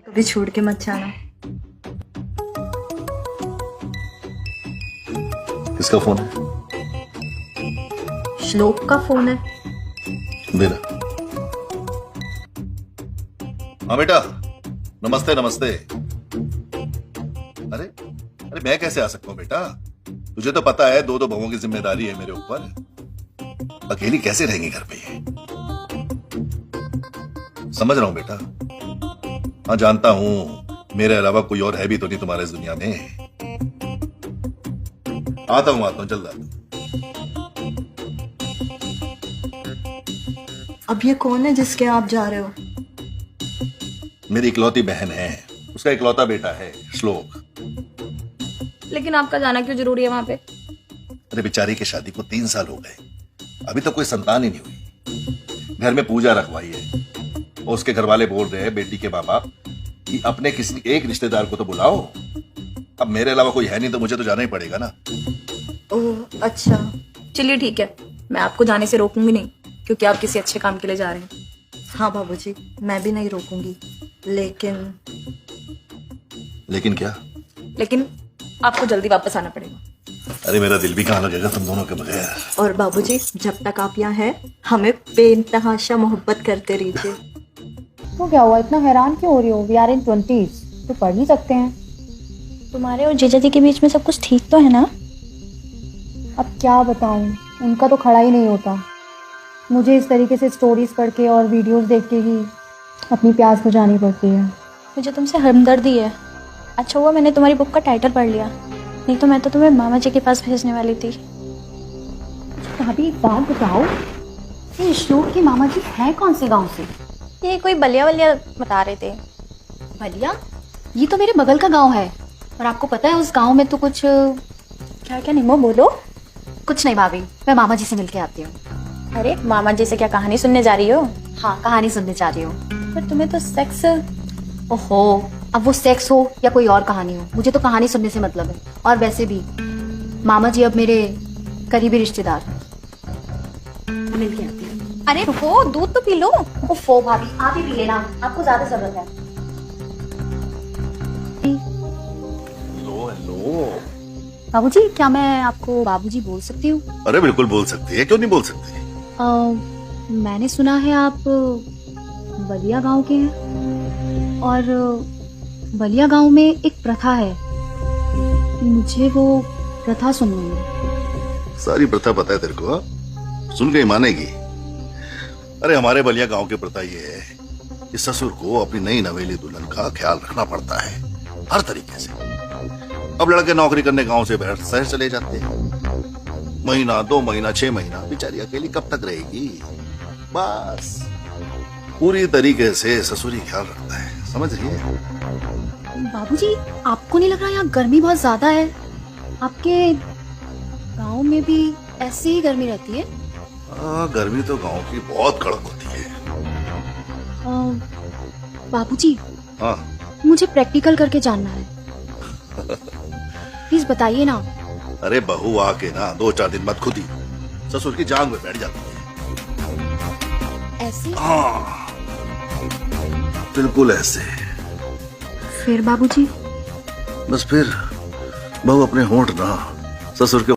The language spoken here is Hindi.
कभी छोड़ के मत जाना। किसका फोन है? श्लोक का फोन है। मेरा। हाँ बेटा, नमस्ते नमस्ते। अरे अरे मैं कैसे आ सकता हूँ बेटा? तुझे तो पता है दो बहुओं की जिम्मेदारी है मेरे ऊपर। अकेली कैसे रहेंगी घर पे ये? समझ रहा हूं बेटा। हाँ जानता हूं, मेरे अलावा कोई और है भी तो नहीं तुम्हारे इस दुनिया में। आता हूं जल्द आता हूं। अब ये कौन है जिसके आप जा रहे हो? मेरी इकलौती बहन है, उसका इकलौता बेटा है श्लोक। लेकिन आपका जाना क्यों जरूरी है वहां पे? अरे बेचारी की शादी को 3 साल हो गए, अभी तो कोई संतान ही नहीं हुई। घर में पूजा रखवाई है और उसके घर वाले बोल रहे हैं बेटी के माँ बाप कि अपने किसी एक रिश्तेदार को तो बुलाओ। अब मेरे अलावा कोई है नहीं तो मुझे तो जाना ही पड़ेगा ना। ओह अच्छा। चलिए ठीक है, मैं आपको जाने से रोकूंगी नहीं क्योंकि आप किसी अच्छे काम के लिए जा रहे हैं। हाँ बाबूजी, मैं भी नहीं रोकूंगी, लेकिन क्या? लेकिन आपको जल्दी वापस आना पड़ेगा। अरे मेरा दिल भी कहाँ लगेगा तुम दोनों के बगैर। और बाबूजी, जब तक आप यहाँ हैं हमें बेइंतहाशा मोहब्बत करते रहिए। तो क्या हुआ, इतना हैरान क्यों हो रही हो? वी आर इन 20s, तो पढ़ नहीं सकते हैं। तुम्हारे और जीजा जी के बीच में सब कुछ ठीक तो है ना? अब क्या बताऊं, उनका तो खड़ा ही नहीं होता। मुझे इस तरीके से स्टोरीज पढ़ के और वीडियोस देख के ही अपनी प्यास बुझानी पड़ती है। मुझे तुमसे हमदर्दी है। अच्छा हुआ मैंने तुम्हारी बुक का टाइटल पढ़ लिया, नहीं तो मैं तो तुम्हें मामा जी के पास भेजने वाली थी। भाभी एक बात बताओ, ये श्लोक के मामा जी है कौन से गांव से? ये कोई बलिया वलिया बता रहे थे। बलिया? ये तो मेरे बगल का गांव है। और आपको पता है उस गांव में तो कुछ क्या क्या निमो बोलो। कुछ नहीं भाभी, मैं मामा जी से मिलके आती हूँ। अरे मामा जी से क्या कहानी सुनने जा रही हो? हाँ, कहानी सुनने जा रही हूँ। पर तुम्हें तो सेक्स। ओहो, अब वो सेक्स हो या कोई और कहानी हो, मुझे तो कहानी सुनने से मतलब है। और वैसे भी मामा जी अब मेरे करीबी रिश्तेदार हैं। मिलके आती हूँ। अरे रुको, दूध तो पी लो। ओफो भाभी, आप ही पी लेना, आपको ज्यादा जरूरत है। Hello hello. बाबूजी, क्या मैं आपको बाबूजी बोल सकती हूँ? अरे बिल्कुल बोल सकती है, क्यों नहीं बोल सकती? मैंने सुना है आप बलिया गांव के हैं और बलिया गांव में एक प्रथा है, मुझे वो प्रथा सुननी है। सारी प्रथा पता है तेरे को? सुन के ही मानेगी। अरे हमारे बलिया गांव की प्रथा ये है कि ससुर को अपनी नई नवेली दुल्हन का ख्याल रखना पड़ता है हर तरीके से। अब लड़के नौकरी करने गांव से बाहर शहर चले जाते हैं, महीना 2 महीना 6 महीना बेचारी अकेली कब तक रहेगी? बस पूरी तरीके से ससुर ही ख्याल रखता है, समझ रही है? बाबूजी, आपको नहीं लग रहा यहाँ गर्मी बहुत ज्यादा है? आपके गांव में भी ऐसे ही गर्मी रहती है? गर्मी तो गांव की बहुत कड़क होती है। बाबूजी, हाँ मुझे प्रैक्टिकल करके जानना है, प्लीज बताइए ना। अरे बहू आके ना 2-4 दिन बाद खुद ही ससुर की जांग में बैठ जाती है। ऐसे? हाँ बिल्कुल ऐसे। फिर बाबूजी? बस फिर बहू अपने होंठ ना ससुर के